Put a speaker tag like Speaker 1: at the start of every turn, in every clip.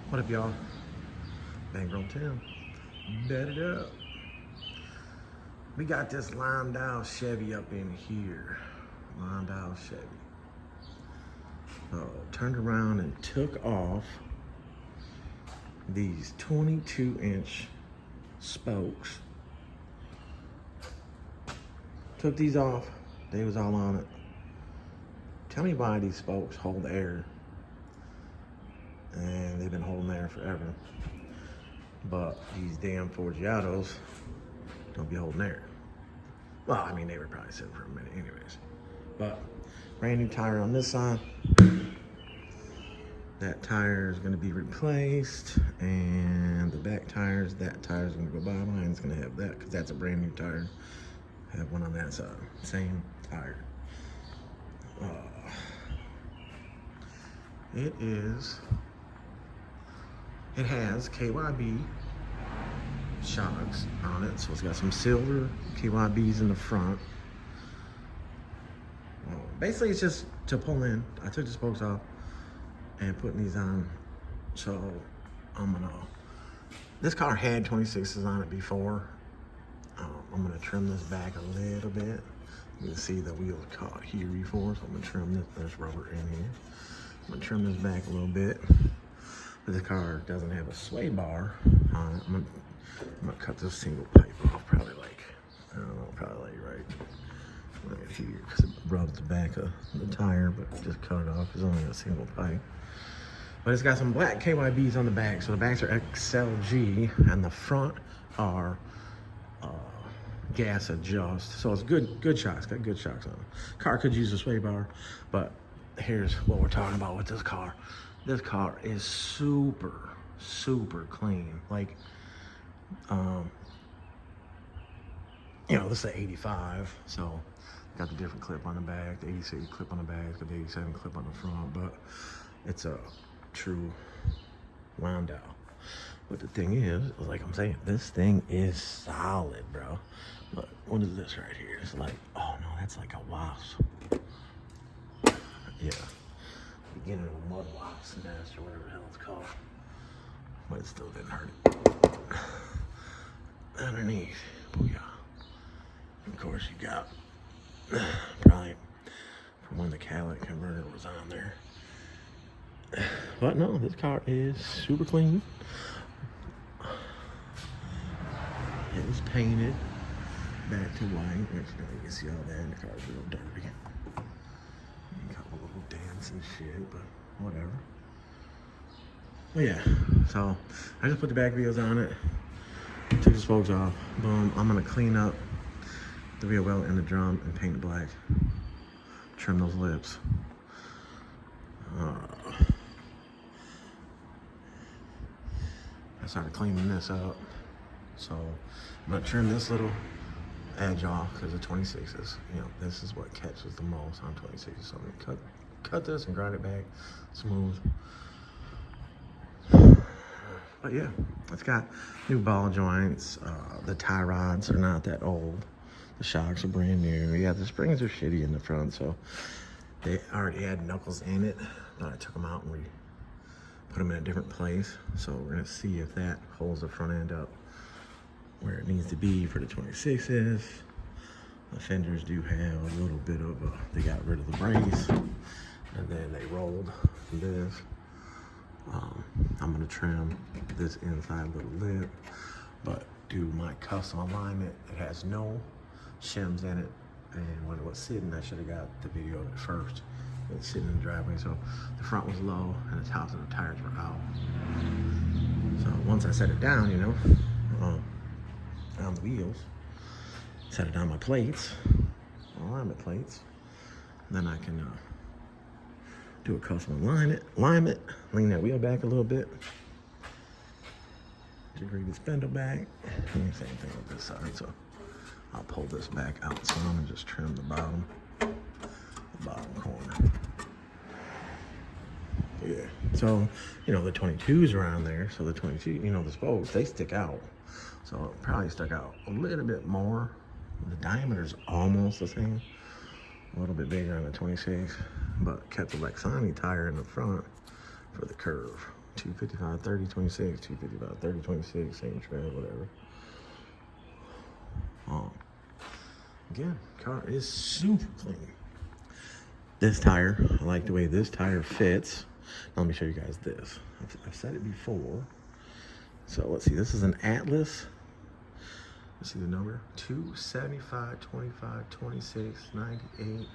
Speaker 1: What up, y'all? Bankroll Tim. Bet it up. We got this Landau Chevy up in here. Landau Chevy. Turned around and took off these 22-inch spokes. Took these off. They was all on it. Tell me why these spokes hold air. And they've been holding air forever. But these damn Forgiatos don't be holding air. Well, I mean, they were probably sitting for a minute anyways. But brand new tire on this side. That tire is going to be replaced. And the back tires, that tire is going to go by. Mine's going to have that because that's a brand new tire. I have one on that side. Same tire. It has KYB shocks on it, so it's got some silver KYBs in the front. Basically, it's just to pull in. I took the spokes off and putting these on, so this car had 26s on it before. I'm gonna trim this back a little bit. You can see the wheels caught here before, so I'm gonna trim this. There's rubber in here. I'm gonna trim this back a little bit. But the car doesn't have a sway bar on it. I'm gonna cut this single pipe off, probably like, I don't know, probably like right here, because it rubs the back of the tire, but just cut it off. It's only a single pipe. But it's got some black KYBs on the back, so the backs are XLG, and the front are gas adjust. So it's good shocks, got good shocks on it. Car could use a sway bar, but here's what we're talking about with this car. This car is super clean. Like, you know, this is an 85, so got the different clip on the back, the 86 clip on the back, got the 87 clip on the front, but it's a true Landau. But the thing is, like I'm saying, this thing is solid, bro. But what is this right here? It's like, oh no, that's like a wasp. Yeah. Beginning of a mud wasp nest or whatever the hell it's called. But it still didn't hurt it. Underneath, booyah. Of course, you got probably from when the catalytic converter was on there. But no, this car is super clean. It was painted back to white. You can see all that, and the car's real dirty. Got a little dents and shit, but whatever. But yeah, so I just put the back wheels on it, took the spokes off. Boom, I'm gonna clean up the rear wheel and the drum and paint it black. Trim those lips. I started cleaning this up. So I'm gonna trim this little edge off because the 26s, you know, this is what catches the most on 26s. So I'm gonna cut this and grind it back smooth. But yeah, it's got new ball joints. The tie rods are not that old. The shocks are brand new. Yeah, the springs are shitty in the front, so they already had knuckles in it, but I took them out and we put them in a different place. So we're gonna see if that holds the front end up where it needs to be for the 26s. The fenders do have a little bit of they got rid of the brace and then they rolled this. I'm gonna trim this inside little lip, but do my custom alignment. It has no shims in it, and when it was sitting, I should have got the video of it first. It was sitting in the driveway, so the front was low and the tops of the tires were out. So once I set it down, you know, on the wheels, set it on my plates, alignment plates, then I can do a custom alignment, lean that wheel back a little bit, degree the spindle back, and same thing with this side. So I'll pull this back out some and just trim the bottom corner. Yeah, so, you know, the 22s are on there, so the 22, you know, the spokes, they stick out. So it probably stuck out a little bit more. The diameter's almost the same. A little bit bigger on the 26, but kept the Lexani tire in the front for the curve. 255, 30, 26, 255, 30, 26, same tread, whatever. Again, car is super clean. This tire, I like the way this tire fits. Now, let me show you guys this. I've said it before. So let's see, this is an Atlas. Let's see the number, 275, 25, 26, 98.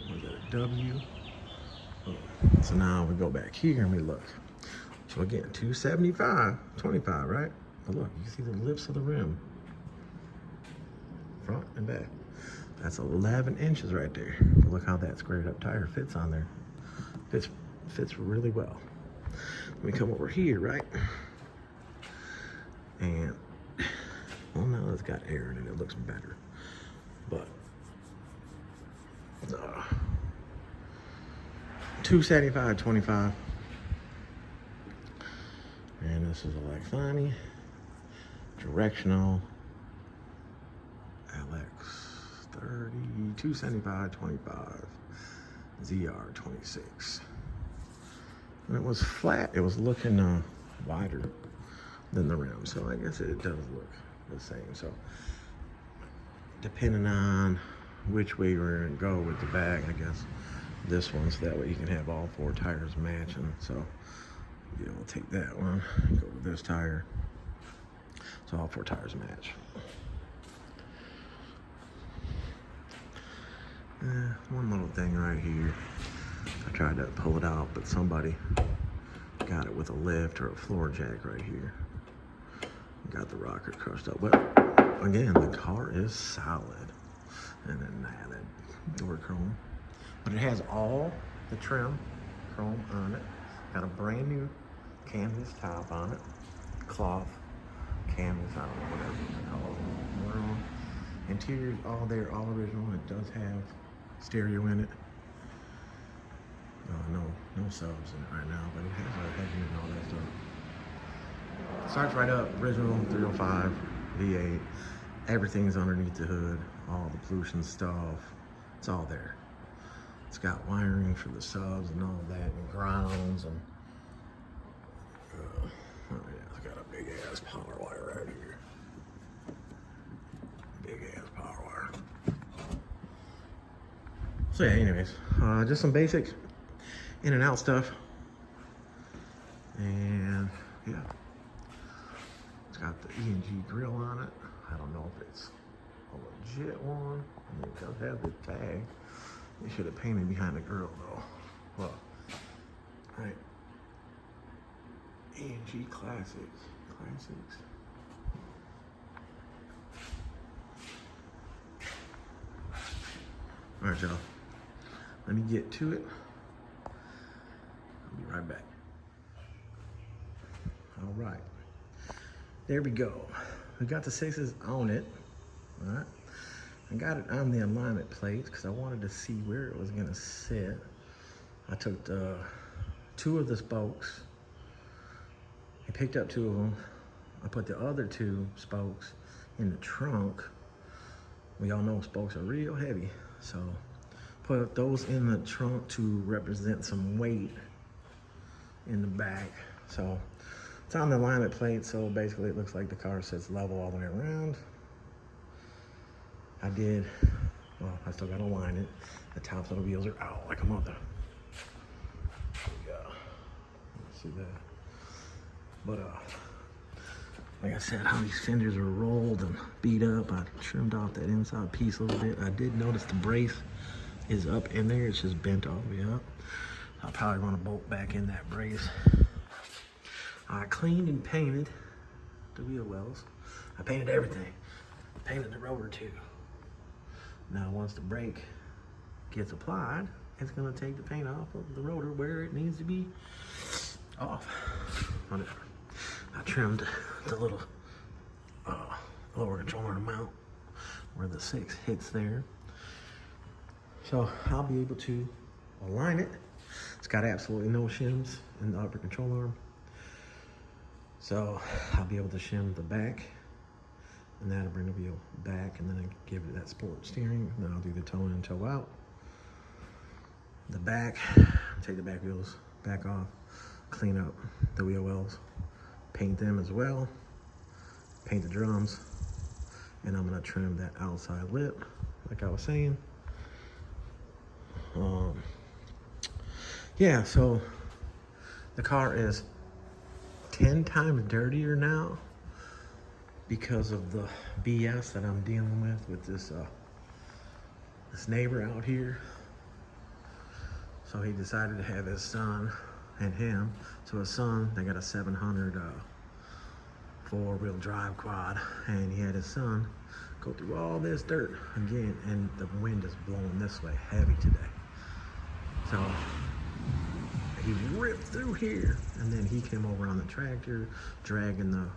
Speaker 1: Was that a W? Oh. So now we go back here and we look. So again, 275, 25, right? But look, you can see the lips of the rim. Front and back. That's 11 inches right there. But look how that squared up tire fits on there. Fits really well. Let me come over here, right? And, well, now it's got air in it. It looks better. But, 275, 25. And this is a Lexani. Directional. LX30, 275, 25. ZR 26. And it was flat. It was looking wider than the rim, so I guess it does look the same. So depending on which way we're gonna go with the bag, I guess this one, so that way you can have all four tires matching. So we'll take that one, go with this tire, so all four tires match. One little thing right here. I tried to pull it out, but somebody got it with a lift or a floor jack right here. Got the rocker crushed up. But again, the car is solid. And then that door chrome. But it has all the trim chrome on it. Got a brand new canvas top on it. Cloth canvas, I don't know, whatever you call it. Interior's all there, all original. It does have stereo in it. No subs in it right now, but it has a head unit and all that stuff. Starts right up, original 305 V8. Everything's underneath the hood, all the pollution stuff. It's all there. It's got wiring for the subs and all that, and grounds, and oh yeah, it's got a big ass power wire right here. Big ass power wire. So yeah, anyways, just some basic in and out stuff. And yeah, it's got the E&G grill on it. I don't know if it's a legit one. I mean, it does have the tag. They should have painted behind the grill though. Well, all right. E&G Classics. All right, y'all. Let me get to it. I'll be right back. All right. There we go. We got the 6s on it. All right. I got it on the alignment plate because I wanted to see where it was going to sit. I took the 2 of the spokes. I picked up 2 of them. I put the other 2 spokes in the trunk. We all know spokes are real heavy. So put those in the trunk to represent some weight in the back. So it's on the alignment plate, so basically it looks like the car sits level all the way around. I still gotta align it. The tops of the wheels are out like a mother. There we go. See that? But like I said, how these fenders are rolled and beat up. I trimmed off that inside piece a little bit. I did notice the brace is up in there. It's just bent all the way up. I'll probably run a bolt back in that brace. I cleaned and painted the wheel wells. I painted everything. I painted the rotor too. Now once the brake gets applied, it's gonna take the paint off of the rotor where it needs to be off. Whatever. I trimmed the little lower controller mount where the 6 hits there. So I'll be able to align it. It's got absolutely no shims in the upper control arm. So I'll be able to shim the back, and that'll bring the wheel back, and then I give it that sport steering. Then I'll do the toe in, toe out. The back, take the back wheels back off. clean up the wheel wells, paint them as well, paint the drums, and I'm gonna trim that outside lip, like I was saying. Yeah, so the car is 10 times dirtier now because of the BS that I'm dealing with this neighbor out here. So he decided to have his son and him. So his son, they got a 700 four-wheel drive quad, and he had his son go through all this dirt again, and the wind is blowing this way heavy today. So he ripped through here, and then he came over on the tractor, dragging the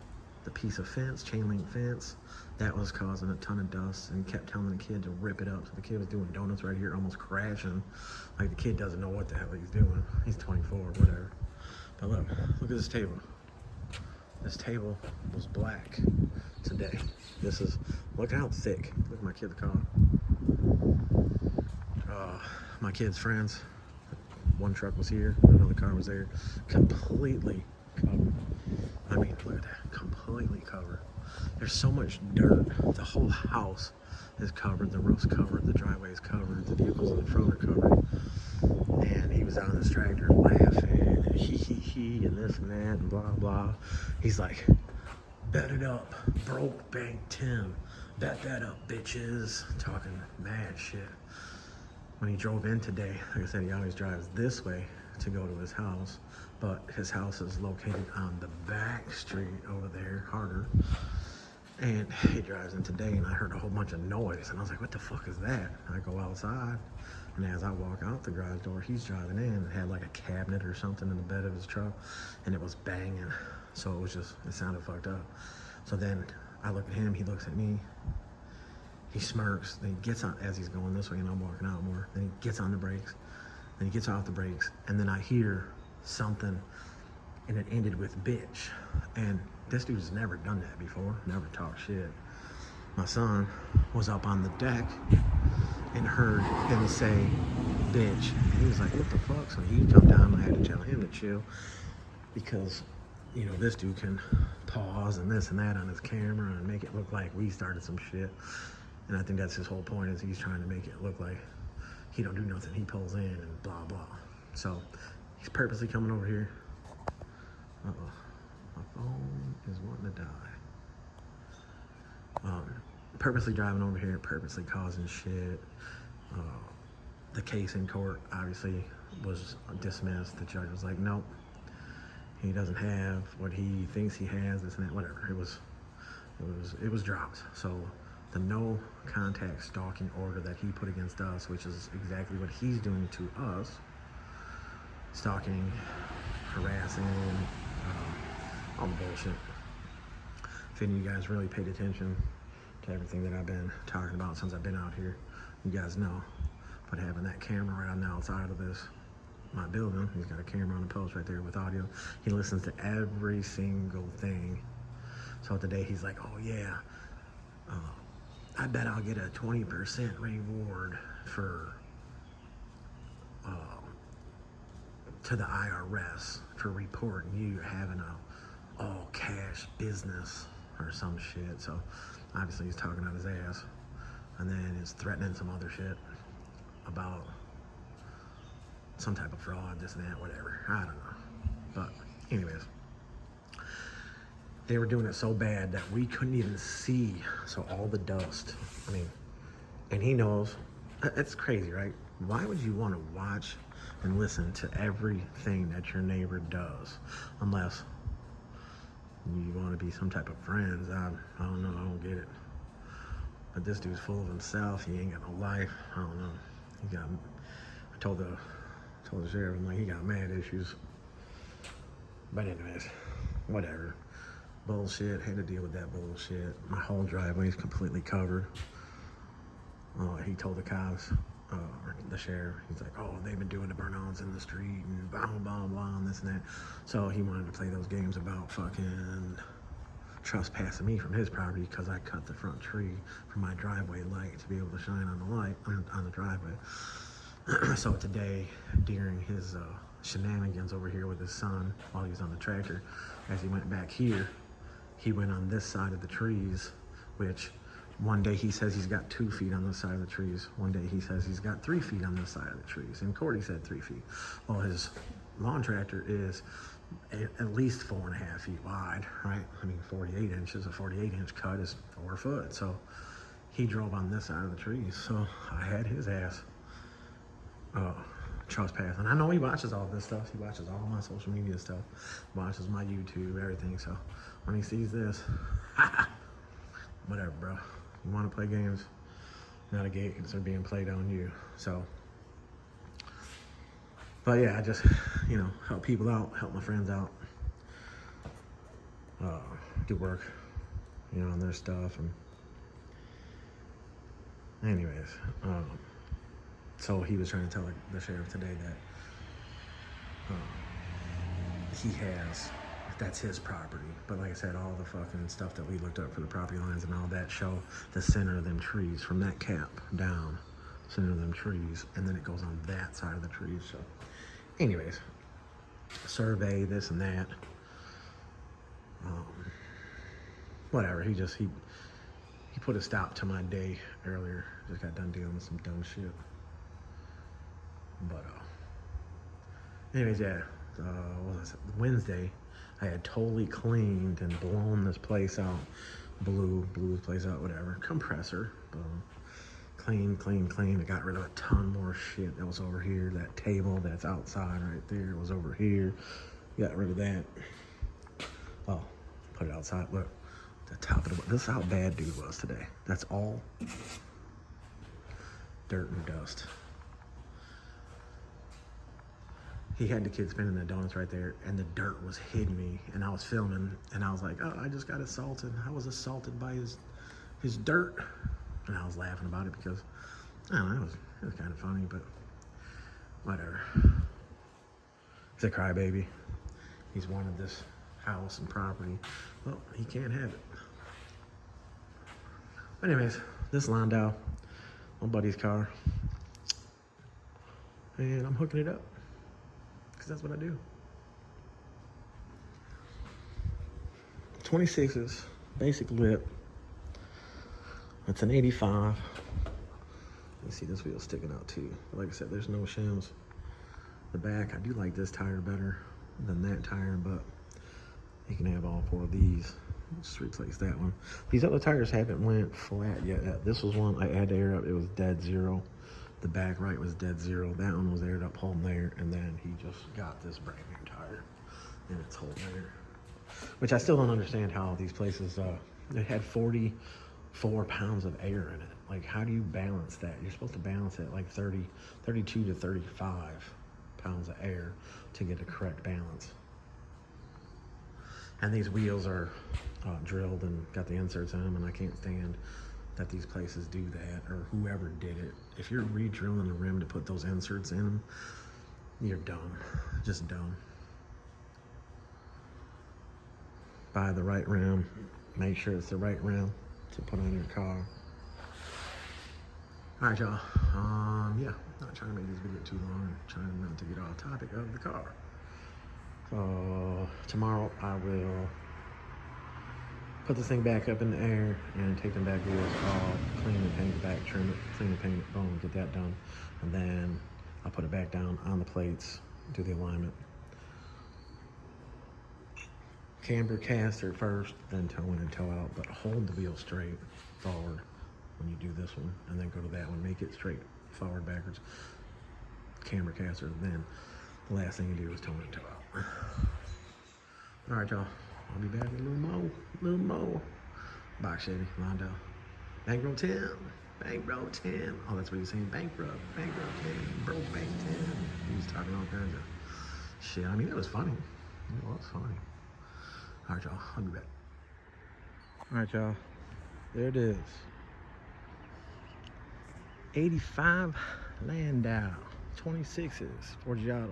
Speaker 1: piece of fence, chain link fence, that was causing a ton of dust, and kept telling the kid to rip it up. So the kid was doing donuts right here, almost crashing. Like, the kid doesn't know what the hell he's doing. He's 24, whatever. But look at this table. This table was black today. This is, look how thick. Look at my kid's car. My kid's friends, one truck was here, another car was there, completely covered. I mean, look at that, completely covered. There's so much dirt. The whole house is covered. The roof's covered. The driveway is covered. The vehicles in the front are covered. And he was on his tractor laughing and he and this and that and blah blah. He's like, bet it up, broke bank Tim. Bet that up, bitches. Talking mad shit. When he drove in today, like I said, he always drives this way to go to his house, but his house is located on the back street over there, harder. And he drives in today, and I heard a whole bunch of noise, and I was like, what the fuck is that? And I go outside, and as I walk out the garage door, he's driving in, and had like a cabinet or something in the bed of his truck, and it was banging. So it was just, it sounded fucked up. So then I look at him, he looks at me, he smirks, then he gets on, as he's going this way, and I'm walking out more, then he gets on the brakes, then he gets off the brakes, and then I hear something, and it ended with bitch. And this dude's never done that before, never talked shit. My son was up on the deck and heard him say bitch, and he was like, what the fuck? So he jumped down, I had to tell him to chill, because, you know, this dude can pause and this and that on his camera and make it look like we started some shit. And I think that's his whole point, is he's trying to make it look like he don't do nothing. He pulls in and blah, blah. So he's purposely coming over here. Uh-oh. My phone is wanting to die. Purposely driving over here, purposely causing shit. The case in court obviously was dismissed. The judge was like, nope, he doesn't have what he thinks he has, this and that, whatever. It was dropped. So the no contact stalking order that he put against us, which is exactly what he's doing to us, stalking, harassing, all the bullshit. If any of you guys really paid attention to everything that I've been talking about since I've been out here, you guys know. But having that camera right on the outside of my building, he's got a camera on the post right there with audio. He listens to every single thing. So today he's like, oh yeah, I bet I'll get a 20% reward for to the IRS for reporting you having a all cash business or some shit. So obviously he's talking out his ass, and then he's threatening some other shit about some type of fraud, this and that, whatever. I don't know. But anyways, they were doing it so bad that we couldn't even see. So all the dust, I mean, and he knows, it's crazy, right? Why would you want to watch and listen to everything that your neighbor does? Unless you want to be some type of friends. I don't know, I don't get it. But this dude's full of himself. He ain't got no life. I don't know. I told the sheriff, I'm like, he got mad issues. But anyways, whatever. Bullshit, had to deal with that bullshit. My whole driveway is completely covered. He told the cops, or the sheriff, he's like, oh, they've been doing the burnouts in the street and blah, blah, blah, and this and that. So he wanted to play those games about fucking trespassing me from his property because I cut the front tree for my driveway light to be able to shine on the light, on the driveway. So today, during his shenanigans over here with his son while he was on the tractor. As he went back here, he went on this side of the trees, which one day he says he's got 2 feet on this side of the trees. One day he says he's got 3 feet on this side of the trees. And Cordy said 3 feet. Well, his lawn tractor is at least 4.5 feet wide, right? I mean, 48 inches, a 48-inch cut is 4 foot. So he drove on this side of the trees. So I had his ass trespass. And I know he watches all this stuff. He watches all my social media stuff, watches my YouTube, everything. So when he sees this, whatever, bro. You want to play games, not a gate, because they're being played on you. So, but yeah, I just, you know, help people out, help my friends out, do work, you know, on their stuff. And anyways, so he was trying to tell the sheriff today that he has, that's his property. But like I said, all the fucking stuff that we looked up for the property lines and all that show the center of them trees from that cap down, center of them trees, and then it goes on that side of the trees. So anyways, survey, this and that. Whatever, he put a stop to my day earlier. Just got done dealing with some dumb shit. But anyways, yeah, what was it? Wednesday, I had totally cleaned and blown this place out, blew this place out, whatever. Compressor, boom. Clean. I got rid of a ton more shit that was over here. That table that's outside right there was over here. Got rid of that. Oh, put it outside. Look, the top of the, this is how bad dude was today. That's all dirt and dust. He had the kid spinning the donuts right there, and the dirt was hitting me, and I was filming, and I was like, oh, I just got assaulted. I was assaulted by his dirt. And I was laughing about it because, I don't know, it was kind of funny, but whatever. He's a crybaby. He's wanted this house and property. Well, he can't have it. But anyways, this Landau, my buddy's car, and I'm hooking it up. Because that's what I do. 26s, basic lip. It's an 85. You see this wheel sticking out too. But like I said, there's no shims. The back, I do like this tire better than that tire, but you can have all 4 of these. Just replace that one. These other tires haven't went flat yet. This was one I had to air up. It was dead zero. The back right was dead zero. That one was aired up home there, and then he just got this brand new tire, and it's home there. Which I still don't understand how these places, it had 44 pounds of air in it. Like, how do you balance that? You're supposed to balance it like 32 to 35 pounds of air to get the correct balance. And these wheels are drilled and got the inserts in them, and I can't stand that these places do that, or whoever did it. If you're re-drilling the rim to put those inserts in them, you're dumb. Just dumb. Buy the right rim. Make sure it's the right rim to put on your car. All right, y'all. Yeah, not trying to make this video too long. I'm trying not to get off topic of the car. So tomorrow I will put this thing back up in the air and take them back wheels off, clean the paint back, trim it, clean the paint, boom, get that done. And then I'll put it back down on the plates, do the alignment. Camber caster first, then toe in and toe out, but hold the wheel straight forward when you do this one, and then go to that one, make it straight forward, backwards. Camber caster, then the last thing you do is toe in and toe out. All right, y'all. I'll be back with a little more. Box Chevy, Landau. Bankroll 10. Bankroll 10. Oh, that's what he's saying. Bankroll 10. Broke bank 10. He was talking all kinds of shit. I mean, it was funny. It was funny. All right, y'all. I'll be back. All right, y'all. There it is. 85 Landau. 26s. Forgiatos.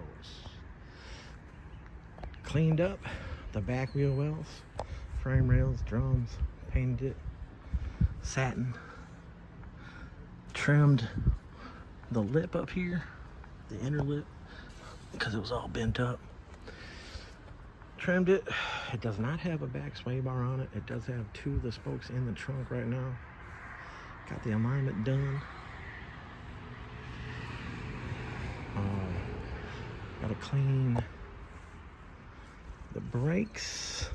Speaker 1: Cleaned up the back wheel wells, frame rails, drums, painted it, satin, trimmed the lip up here, the inner lip, because it was all bent up. Trimmed it. It does not have a back sway bar on it. It does have 2 of the spokes in the trunk right now. Got the alignment done. Got to clean the brakes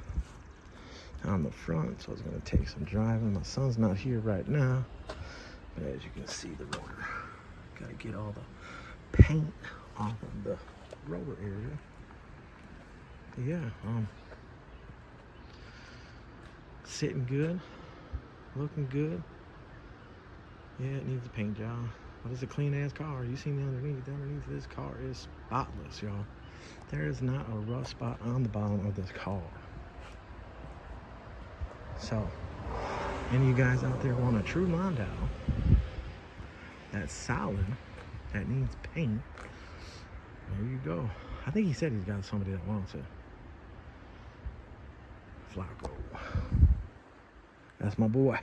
Speaker 1: on the front, so it's going to take some driving. My son's not here right now, but as you can see, the rotor. Got to get all the paint off of the rotor area. But yeah, sitting good, looking good. Yeah, it needs a paint job, but it's a clean ass car. You seen the underneath. The underneath of this car is spotless, y'all. There is not a rough spot on the bottom of this car. So, any of you guys out there want a true Landau that's solid, that needs paint, there you go. I think he said he's got somebody that wants it. Flacco. That's my boy.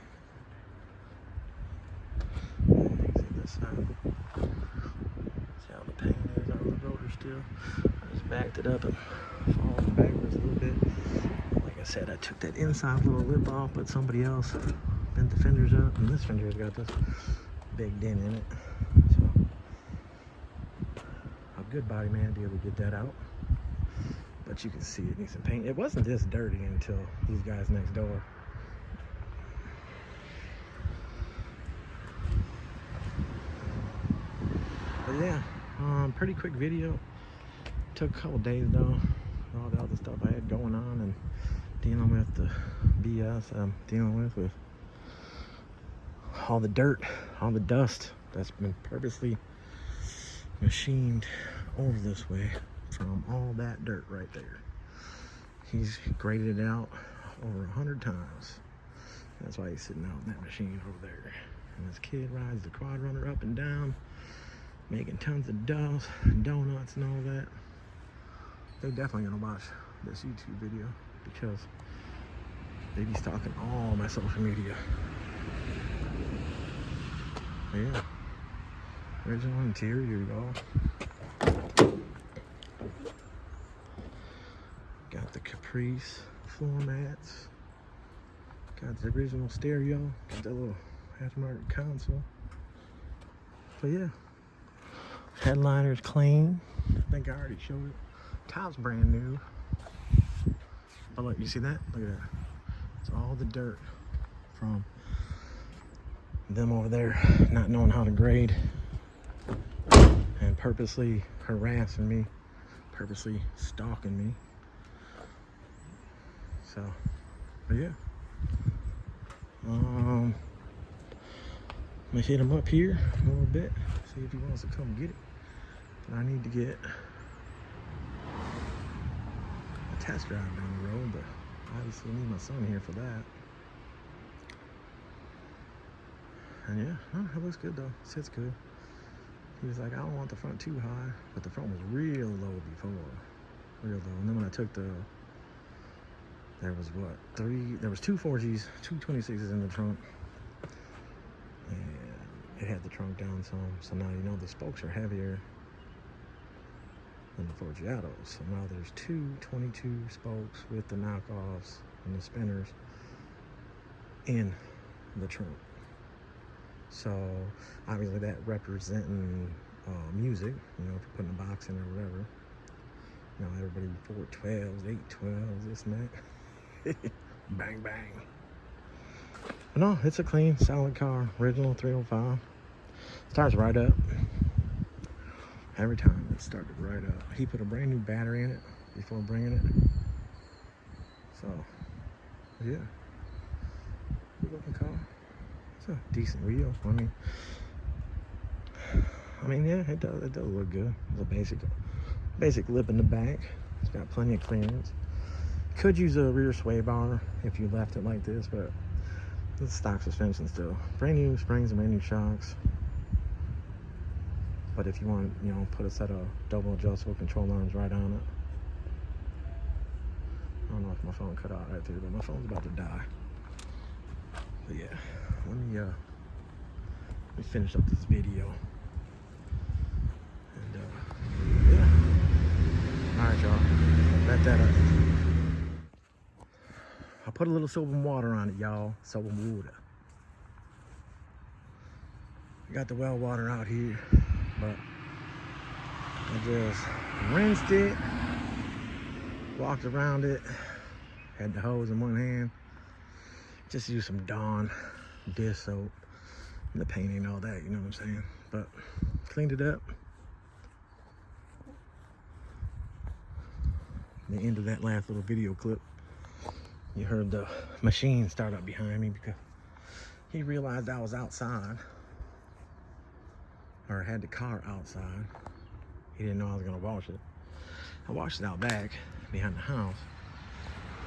Speaker 1: See this side. See how the paint is on the rotor still. I just backed it up and followed backwards a little bit. Like I said, I took that inside little lip off, but somebody else bent the fenders up, and this fender's got this big dent in it. So a good body man to be able to get that out. But you can see it needs some paint. It wasn't this dirty until these guys next door. But yeah, pretty quick video. Took a couple days though. All the other stuff I had going on and dealing with the BS I'm dealing with all the dirt, all the dust that's been purposely machined over this way from all that dirt right there. He's graded it out over 100 times. That's why he's sitting out in that machine over there. And this kid rides the quad runner up and down, making tons of donuts and all that. They're definitely gonna watch this YouTube video because they be stalking all my social media. But yeah, original interior, y'all. Got the Caprice floor mats. Got the original stereo. Got that little aftermarket console. But yeah, headliner's clean. I think I already showed it. Top's brand new. Oh look, you see that? Look at that. It's all the dirt from them over there not knowing how to grade and purposely harassing me, purposely stalking me. So, but yeah. I'm gonna hit him up here a little bit, see if he wants to come get it. But I need to get a test drive down the road, but obviously I need my son here for that. And yeah, no, it looks good though. Sits good. He was like, I don't want the front too high, but the front was real low before. Real low. And then when I took the, there was what, there was 2 4Gs, 2 26s in the trunk. And it had the trunk down some. So now you know the spokes are heavier than the Forgiatos. So now there's 2 22 spokes with the knockoffs and the spinners in the trunk. So obviously that representing music, you know, if you're putting a box in or whatever. You know, everybody 412s, 812s, this and that. Bang, bang. But no, it's a clean, solid car. Original 305. Starts right up. Every time it started right up. He put a brand new battery in it before bringing it. So, yeah. Good looking car. It's a decent wheel. I mean, yeah, it does look good. It's a basic lip in the back. It's got plenty of clearance. Could use a rear sway bar if you left it like this, but it's stock suspension still. Brand new springs and brand new shocks. But if you want, you know, put a set of double adjustable control arms right on it. I don't know if my phone cut out right there, but my phone's about to die. But yeah, let me finish up this video. And yeah. Alright, y'all. Let that up. I put a little soap and water on it, y'all. Soap and water. I got the well water out here, but I just rinsed it, walked around it, had the hose in one hand, just used some Dawn dish soap. The paint ain't all that, you know what I'm saying? But cleaned it up. The end of that last little video clip, you heard the machine start up behind me because he realized I was outside, or had the car outside. He didn't know I was gonna wash it. I washed it out back behind the house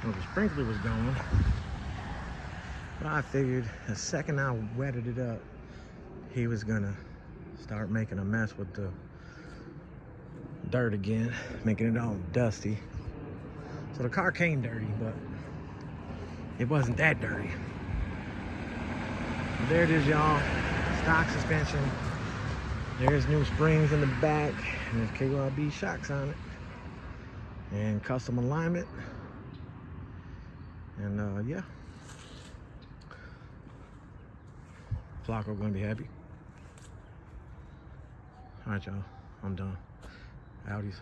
Speaker 1: where the sprinkler was going. But I figured the second I wetted it up, he was gonna start making a mess with the dirt again, making it all dusty. So the car came dirty, but it wasn't that dirty. There it is, y'all. Stock suspension. There's new springs in the back, and there's KYB shocks on it, and custom alignment. And yeah, Flacco gonna be happy. All right, y'all. I'm done. Audis.